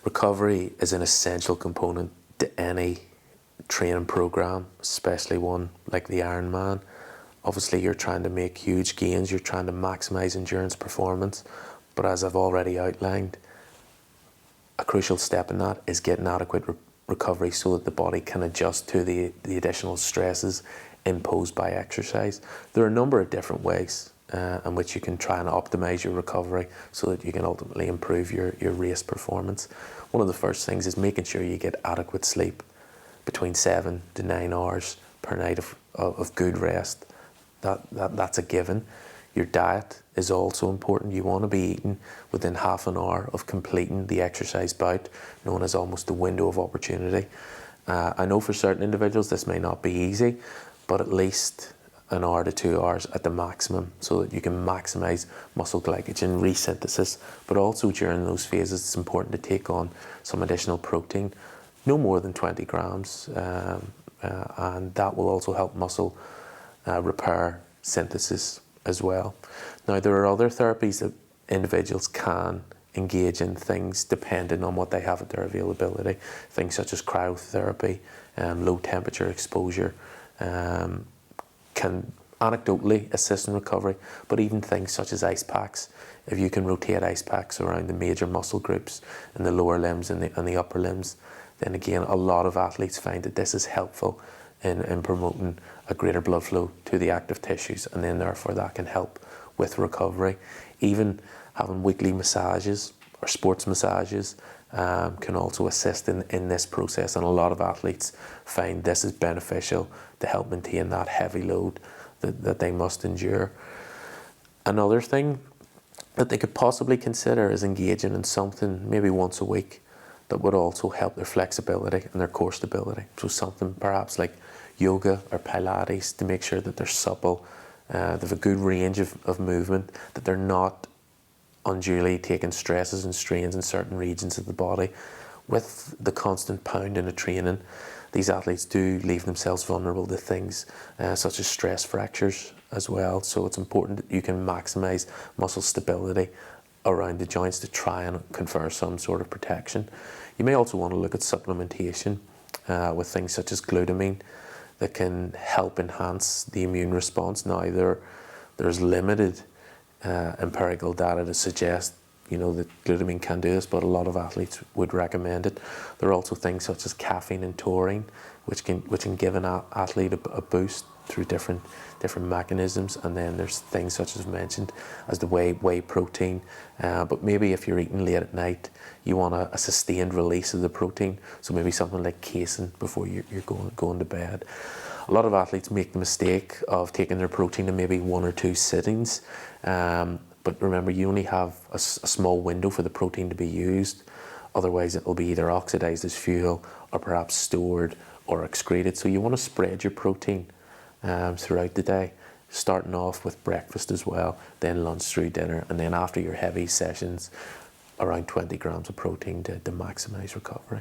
Recovery is an essential component to any training program, especially one like the Ironman. Obviously, you're trying to make huge gains, you're trying to maximize endurance performance, but as I've already outlined, a crucial step in that is getting adequate recovery so that the body can adjust to the additional stresses imposed by exercise. There are a number of different ways in which you can try and optimize your recovery so that you can ultimately improve your race performance. One of the first things is making sure you get adequate sleep, between 7 to 9 hours per night of good rest. That's a given. Your diet is also important. You want to be eating within half an hour of completing the exercise bout, known as almost the window of opportunity. I know for certain individuals this may not be easy, but at least an hour to 2 hours at the maximum so that you can maximize muscle glycogen resynthesis. But also during those phases, it's important to take on some additional protein, no more than 20 grams, and that will also help muscle repair synthesis as well. Now, there are other therapies that individuals can engage in, things depending on what they have at their availability. Things such as cryotherapy, low temperature exposure, can anecdotally assist in recovery, but even things such as ice packs. If you can rotate ice packs around the major muscle groups in the lower limbs and the upper limbs, then again, a lot of athletes find that this is helpful in promoting a greater blood flow to the active tissues, and then therefore that can help with recovery. Even having weekly massages or sports massages can also assist in this process, and a lot of athletes find this is beneficial to help maintain that heavy load that they must endure. Another thing that they could possibly consider is engaging in something maybe once a week that would also help their flexibility and their core stability. So something perhaps like yoga or Pilates to make sure that they're supple, they have a good range of movement, that they're not unduly taking stresses and strains in certain regions of the body. With the constant pounding of training, these athletes do leave themselves vulnerable to things such as stress fractures as well. So it's important that you can maximize muscle stability around the joints to try and confer some sort of protection. You may also want to look at supplementation with things such as glutamine that can help enhance the immune response. Now, there's limited empirical data to suggest that glutamine can do this, but a lot of athletes would recommend it. There are also things such as caffeine and taurine, which can give an athlete a boost through different mechanisms. And then there's things such as mentioned as the whey protein, but maybe if you're eating late at night, you want a sustained release of the protein, so maybe something like casein before you're going to bed. A lot of athletes make the mistake of taking their protein in maybe 1 or 2 sittings, but remember, you only have a small window for the protein to be used. Otherwise it will be either oxidized as fuel or perhaps stored or excreted. So you want to spread your protein throughout the day, starting off with breakfast as well, then lunch through dinner, and then after your heavy sessions, around 20 grams of protein to maximize recovery.